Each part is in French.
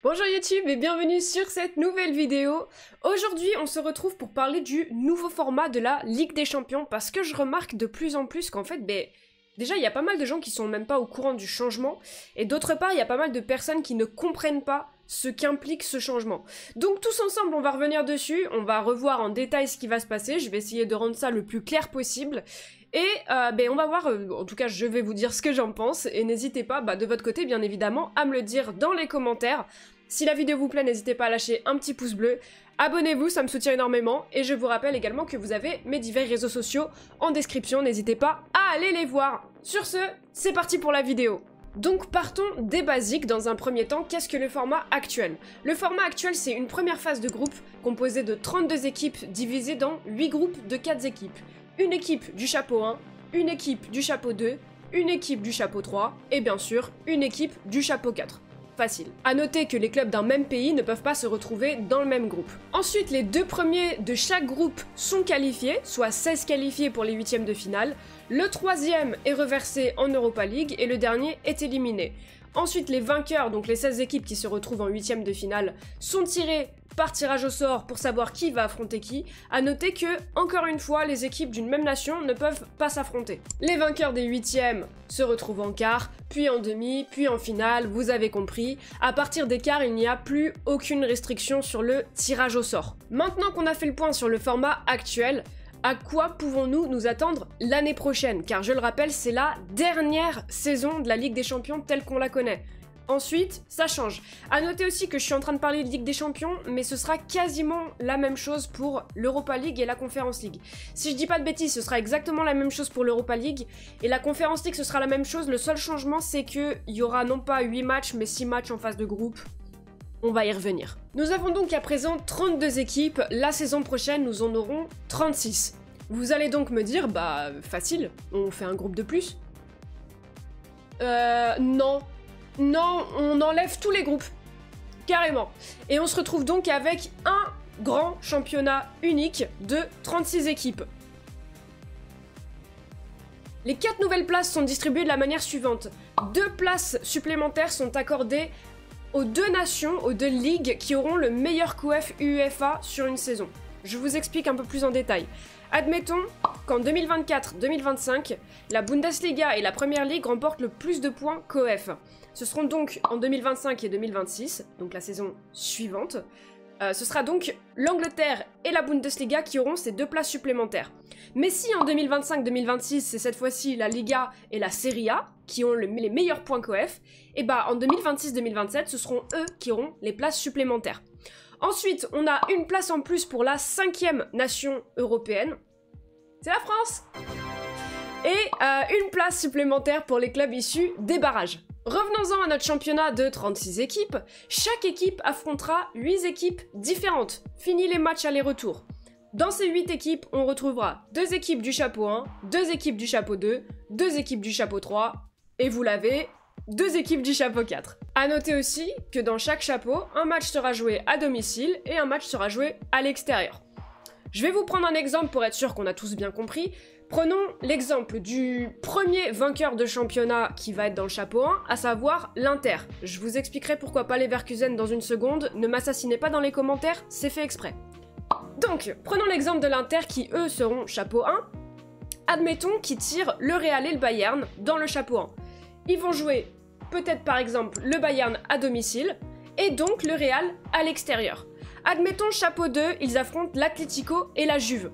Bonjour YouTube et bienvenue sur cette nouvelle vidéo. Aujourd'hui on se retrouve pour parler du nouveau format de la Ligue des Champions parce que je remarque de plus en plus qu'en fait, déjà il y a pas mal de gens qui sont même pas au courant du changement et d'autre part il y a pas mal de personnes qui ne comprennent pas ce qu'implique ce changement. Donc tous ensemble on va revenir dessus, on va revoir en détail ce qui va se passer, je vais essayer de rendre ça le plus clair possible. Et on va voir, en tout cas je vais vous dire ce que j'en pense, et n'hésitez pas, de votre côté bien évidemment, à me le dire dans les commentaires. Si la vidéo vous plaît, n'hésitez pas à lâcher un petit pouce bleu, abonnez-vous, ça me soutient énormément, et je vous rappelle également que vous avez mes divers réseaux sociaux en description, n'hésitez pas à aller les voir. Sur ce, c'est parti pour la vidéo. Donc partons des basiques dans un premier temps, qu'est-ce que le format actuel? Le format actuel c'est une première phase de groupe composée de 32 équipes divisées dans 8 groupes de 4 équipes. Une équipe du chapeau 1, une équipe du chapeau 2, une équipe du chapeau 3 et bien sûr une équipe du chapeau 4. Facile. A noter que les clubs d'un même pays ne peuvent pas se retrouver dans le même groupe. Ensuite, les deux premiers de chaque groupe sont qualifiés, soit 16 qualifiés pour les huitièmes de finale. Le troisième est reversé en Europa League et le dernier est éliminé. Ensuite, les vainqueurs, donc les 16 équipes qui se retrouvent en huitièmes de finale, sont tirés par tirage au sort pour savoir qui va affronter qui. A noter que, encore une fois, les équipes d'une même nation ne peuvent pas s'affronter. Les vainqueurs des huitièmes se retrouvent en quart, puis en demi, puis en finale, vous avez compris. À partir des quarts, il n'y a plus aucune restriction sur le tirage au sort. Maintenant qu'on a fait le point sur le format actuel, à quoi pouvons-nous nous attendre l'année prochaine? Car je le rappelle, c'est la dernière saison de la Ligue des Champions telle qu'on la connaît. Ensuite, ça change. A noter aussi que je suis en train de parler de Ligue des Champions, mais ce sera quasiment la même chose pour l'Europa League et la Conference League. Si je dis pas de bêtises, ce sera exactement la même chose pour l'Europa League, et la Conference League ce sera la même chose. Le seul changement c'est qu'il y aura non pas 8 matchs, mais 6 matchs en phase de groupe. On va y revenir. Nous avons donc à présent 32 équipes, la saison prochaine nous en aurons 36. Vous allez donc me dire, facile, on fait un groupe de plus? Non. Non, on enlève tous les groupes. Carrément. Et on se retrouve donc avec un grand championnat unique de 36 équipes. Les 4 nouvelles places sont distribuées de la manière suivante. 2 places supplémentaires sont accordées aux 2 nations, aux 2 ligues qui auront le meilleur coef UEFA sur une saison. Je vous explique un peu plus en détail. Admettons qu'en 2024-2025, la Bundesliga et la Premier League remportent le plus de points coef. Ce seront donc en 2025 et 2026, donc la saison suivante. Ce sera donc l'Angleterre et la Bundesliga qui auront ces 2 places supplémentaires. Mais si en 2025-2026, c'est cette fois-ci la Liga et la Serie A qui ont les meilleurs points coef, et en 2026-2027, ce seront eux qui auront les places supplémentaires. Ensuite, on a une place en plus pour la 5e nation européenne. C'est la France! Et une place supplémentaire pour les clubs issus des barrages. Revenons-en à notre championnat de 36 équipes. Chaque équipe affrontera 8 équipes différentes. Fini les matchs aller-retour. Dans ces 8 équipes, on retrouvera 2 équipes du chapeau 1, 2 équipes du chapeau 2, 2 équipes du chapeau 3, et vous l'avez, 2 équipes du chapeau 4. A noter aussi que dans chaque chapeau, un match sera joué à domicile et un match sera joué à l'extérieur. Je vais vous prendre un exemple pour être sûr qu'on a tous bien compris. Prenons l'exemple du premier vainqueur de championnat qui va être dans le chapeau 1, à savoir l'Inter. Je vous expliquerai pourquoi pas les Leverkusen dans une seconde, ne m'assassinez pas dans les commentaires, c'est fait exprès. Donc, prenons l'exemple de l'Inter qui, eux, seront chapeau 1. Admettons qu'ils tirent le Real et le Bayern dans le chapeau 1. Ils vont jouer peut-être par exemple le Bayern à domicile et donc le Real à l'extérieur. Admettons chapeau 2, ils affrontent l'Atlético et la Juve.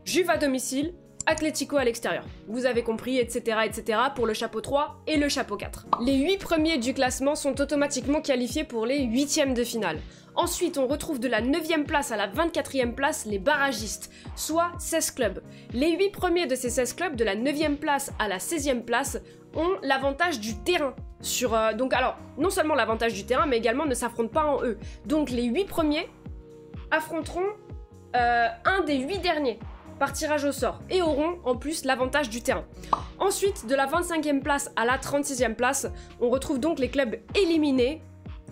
Juve à domicile, Atlético à l'extérieur. Vous avez compris, etc., etc. pour le chapeau 3 et le chapeau 4. Les 8 premiers du classement sont automatiquement qualifiés pour les 8e de finale. Ensuite, on retrouve de la 9e place à la 24e place les barragistes, soit 16 clubs. Les 8 premiers de ces 16 clubs, de la 9e place à la 16e place, ont l'avantage du terrain. Donc alors, non seulement l'avantage du terrain, mais également ne s'affrontent pas en eux. Donc les 8 premiers affronteront un des 8 derniers par tirage au sort et auront en plus l'avantage du terrain. Ensuite, de la 25e place à la 36e place, on retrouve donc les clubs éliminés.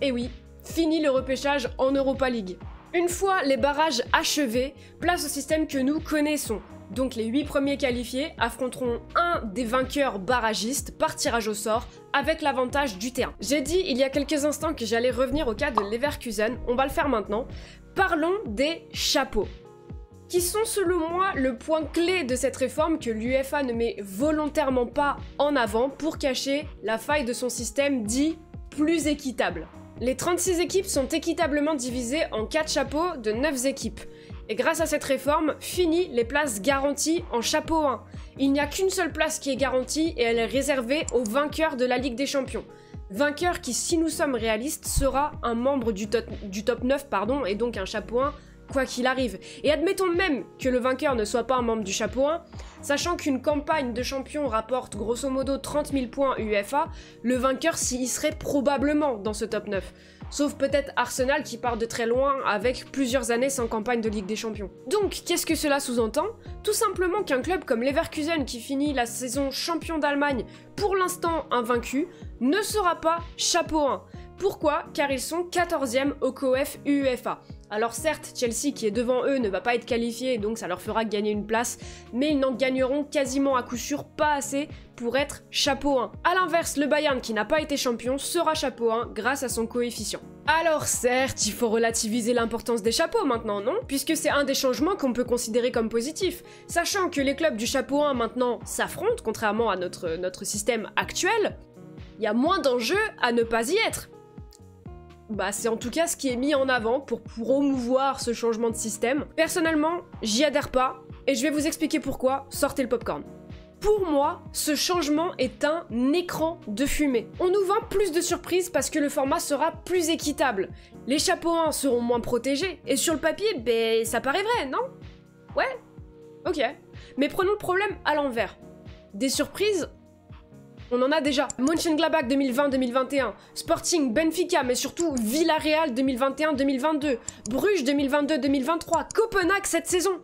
Et oui, fini le repêchage en Europa League. Une fois les barrages achevés, place au système que nous connaissons. Donc les 8 premiers qualifiés affronteront un des vainqueurs barragistes par tirage au sort avec l'avantage du terrain. J'ai dit il y a quelques instants que j'allais revenir au cas de Leverkusen, on va le faire maintenant. Parlons des chapeaux, qui sont selon moi le point clé de cette réforme que l'UEFA ne met volontairement pas en avant pour cacher la faille de son système dit plus équitable. Les 36 équipes sont équitablement divisées en 4 chapeaux de 9 équipes. Et grâce à cette réforme, fini les places garanties en chapeau 1. Il n'y a qu'une seule place qui est garantie et elle est réservée aux vainqueurs de la Ligue des Champions. Vainqueur qui, si nous sommes réalistes, sera un membre du top 9 et donc un chapeau 1 quoi qu'il arrive. Et admettons même que le vainqueur ne soit pas un membre du chapeau 1, sachant qu'une campagne de champion rapporte grosso modo 30 000 points UEFA, le vainqueur y serait probablement dans ce top 9. Sauf peut-être Arsenal qui part de très loin avec plusieurs années sans campagne de Ligue des Champions. Donc, qu'est-ce que cela sous-entend? Tout simplement qu'un club comme Leverkusen qui finit la saison champion d'Allemagne, pour l'instant invaincu, ne sera pas chapeau 1. Pourquoi? Car ils sont 14e au COEF UEFA. Alors certes, Chelsea qui est devant eux ne va pas être qualifié, donc ça leur fera gagner une place, mais ils n'en gagneront quasiment à coup sûr pas assez pour être chapeau 1. A l'inverse, le Bayern qui n'a pas été champion sera chapeau 1 grâce à son coefficient. Alors certes, il faut relativiser l'importance des chapeaux maintenant, non? Puisque c'est un des changements qu'on peut considérer comme positif. Sachant que les clubs du chapeau 1 maintenant s'affrontent, contrairement à notre système actuel, il y a moins d'enjeux à ne pas y être. Bah c'est en tout cas ce qui est mis en avant pour promouvoir ce changement de système. Personnellement, j'y adhère pas, et je vais vous expliquer pourquoi, sortez le popcorn. Pour moi, ce changement est un écran de fumée. On nous vend plus de surprises parce que le format sera plus équitable. Les chapeaux 1 seront moins protégés, et sur le papier, ben ça paraît vrai, non? Ouais? Ok. Mais prenons le problème à l'envers. Des surprises, on en a déjà. Mönchengladbach 2020-2021, Sporting, Benfica, mais surtout Villarreal 2021-2022, Bruges 2022-2023, Copenhague cette saison.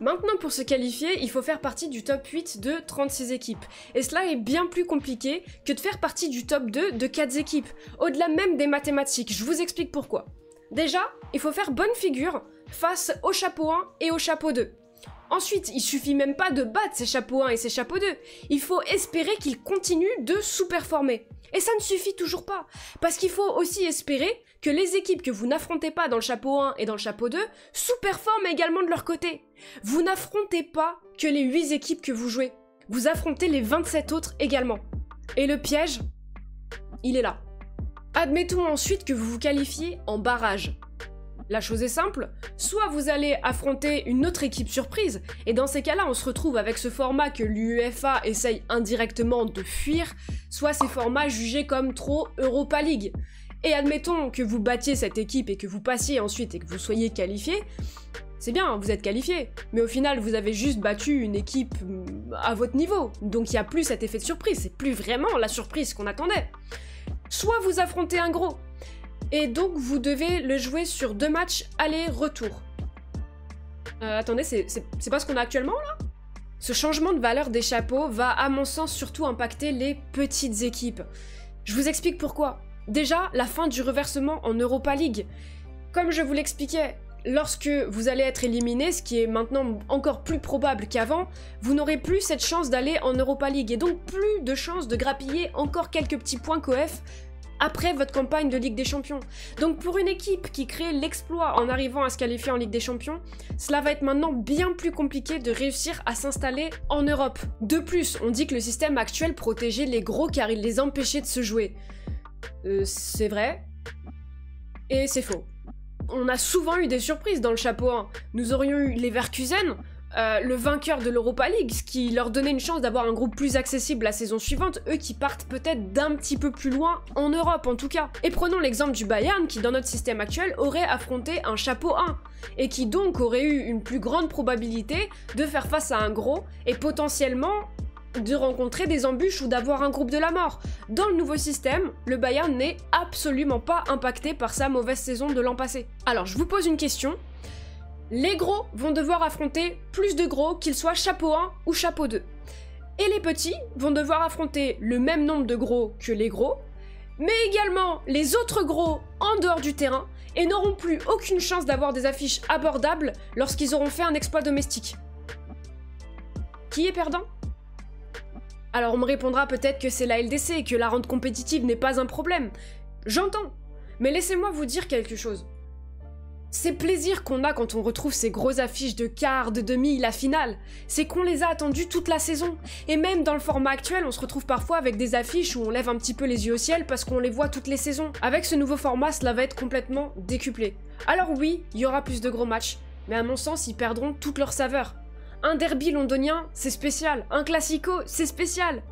Maintenant, pour se qualifier, il faut faire partie du top 8 de 36 équipes. Et cela est bien plus compliqué que de faire partie du top 2 de 4 équipes, au-delà même des mathématiques. Je vous explique pourquoi. Déjà, il faut faire bonne figure face au chapeau 1 et au chapeau 2. Ensuite, il suffit même pas de battre ces chapeaux 1 et ces chapeaux 2. Il faut espérer qu'ils continuent de sous-performer. Et ça ne suffit toujours pas. Parce qu'il faut aussi espérer que les équipes que vous n'affrontez pas dans le chapeau 1 et dans le chapeau 2 sous-performent également de leur côté. Vous n'affrontez pas que les 8 équipes que vous jouez. Vous affrontez les 27 autres également. Et le piège, il est là. Admettons ensuite que vous vous qualifiez en barrage. La chose est simple, soit vous allez affronter une autre équipe surprise, et dans ces cas-là on se retrouve avec ce format que l'UEFA essaye indirectement de fuir, soit ces formats jugés comme trop Europa League. Et admettons que vous battiez cette équipe et que vous passiez ensuite et que vous soyez qualifié, c'est bien, vous êtes qualifié, mais au final vous avez juste battu une équipe à votre niveau, donc il n'y a plus cet effet de surprise, c'est plus vraiment la surprise qu'on attendait. Soit vous affrontez un gros, et donc vous devez le jouer sur 2 matchs aller-retour. Attendez, c'est pas ce qu'on a actuellement là? Ce changement de valeur des chapeaux va à mon sens surtout impacter les petites équipes. Je vous explique pourquoi. Déjà, la fin du reversement en Europa League. Comme je vous l'expliquais, lorsque vous allez être éliminé, ce qui est maintenant encore plus probable qu'avant, vous n'aurez plus cette chance d'aller en Europa League et donc plus de chances de grappiller encore quelques petits points COEF après votre campagne de Ligue des Champions. Donc pour une équipe qui crée l'exploit en arrivant à se qualifier en Ligue des Champions, cela va être maintenant bien plus compliqué de réussir à s'installer en Europe. De plus, on dit que le système actuel protégeait les gros car il les empêchait de se jouer. C'est vrai. Et c'est faux. On a souvent eu des surprises dans le chapeau 1. Nous aurions eu Leverkusen, le vainqueur de l'Europa League, ce qui leur donnait une chance d'avoir un groupe plus accessible la saison suivante, eux qui partent peut-être d'un petit peu plus loin, en Europe en tout cas. Et prenons l'exemple du Bayern qui dans notre système actuel aurait affronté un chapeau 1, et qui donc aurait eu une plus grande probabilité de faire face à un gros, et potentiellement de rencontrer des embûches ou d'avoir un groupe de la mort. Dans le nouveau système, le Bayern n'est absolument pas impacté par sa mauvaise saison de l'an passé. Alors je vous pose une question. Les gros vont devoir affronter plus de gros, qu'ils soient chapeau 1 ou chapeau 2. Et les petits vont devoir affronter le même nombre de gros que les gros, mais également les autres gros en dehors du terrain, et n'auront plus aucune chance d'avoir des affiches abordables lorsqu'ils auront fait un exploit domestique. Qui est perdant? Alors on me répondra peut-être que c'est la LDC et que la rente compétitive n'est pas un problème. J'entends. Mais laissez-moi vous dire quelque chose. Ces plaisirs qu'on a quand on retrouve ces grosses affiches de quart, de demi, la finale, c'est qu'on les a attendues toute la saison. Et même dans le format actuel, on se retrouve parfois avec des affiches où on lève un petit peu les yeux au ciel parce qu'on les voit toutes les saisons. Avec ce nouveau format, cela va être complètement décuplé. Alors oui, il y aura plus de gros matchs, mais à mon sens, ils perdront toute leur saveur. Un derby londonien, c'est spécial. Un classico, c'est spécial.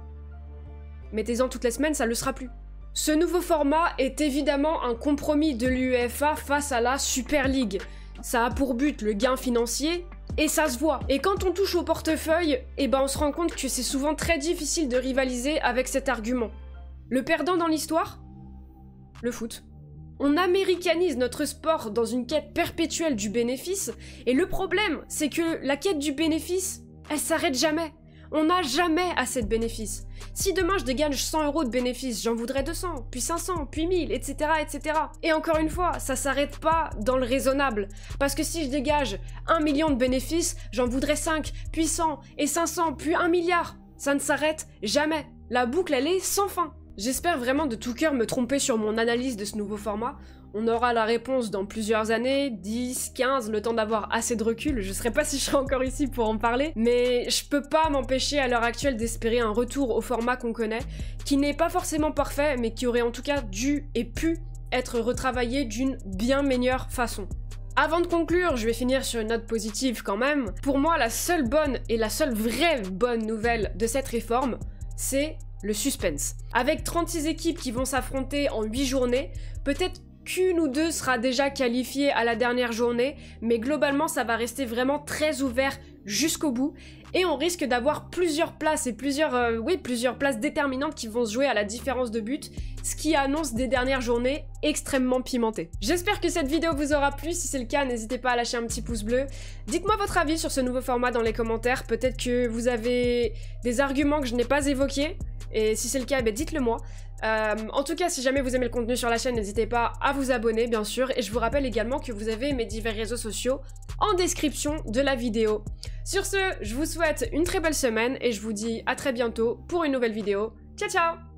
Mettez-en toutes les semaines, ça le sera plus. Ce nouveau format est évidemment un compromis de l'UEFA face à la Super League. Ça a pour but le gain financier, et ça se voit. Et quand on touche au portefeuille, on se rend compte que c'est souvent très difficile de rivaliser avec cet argument. Le perdant dans l'histoire? Le foot. On américanise notre sport dans une quête perpétuelle du bénéfice, et le problème, c'est que la quête du bénéfice, elle s'arrête jamais. On n'a jamais assez de bénéfices. Si demain je dégage 100 € de bénéfices, j'en voudrais 200, puis 500, puis 1000, etc., etc. Et encore une fois, ça s'arrête pas dans le raisonnable. Parce que si je dégage 1 million de bénéfices, j'en voudrais 5, puis 100, et 500, puis 1 milliard. Ça ne s'arrête jamais. La boucle, elle est sans fin. J'espère vraiment de tout cœur me tromper sur mon analyse de ce nouveau format. On aura la réponse dans plusieurs années, 10, 15, le temps d'avoir assez de recul. Je sais pas si je serai encore ici pour en parler, mais je peux pas m'empêcher à l'heure actuelle d'espérer un retour au format qu'on connaît, qui n'est pas forcément parfait, mais qui aurait en tout cas dû et pu être retravaillé d'une bien meilleure façon. Avant de conclure, je vais finir sur une note positive quand même. Pour moi, la seule bonne et la seule vraie bonne nouvelle de cette réforme, c'est le suspense. Avec 36 équipes qui vont s'affronter en 8 journées, peut-être qu'une ou deux sera déjà qualifiée à la dernière journée, mais globalement ça va rester vraiment très ouvert jusqu'au bout, et on risque d'avoir plusieurs places et plusieurs places déterminantes qui vont se jouer à la différence de but, ce qui annonce des dernières journées extrêmement pimentées. J'espère que cette vidéo vous aura plu, si c'est le cas n'hésitez pas à lâcher un petit pouce bleu. Dites-moi votre avis sur ce nouveau format dans les commentaires, peut-être que vous avez des arguments que je n'ai pas évoqués, et si c'est le cas, dites-le moi. En tout cas, si jamais vous aimez le contenu sur la chaîne, n'hésitez pas à vous abonner, bien sûr, et je vous rappelle également que vous avez mes divers réseaux sociaux en description de la vidéo. Sur ce, je vous souhaite une très belle semaine, et je vous dis à très bientôt pour une nouvelle vidéo. Ciao ciao!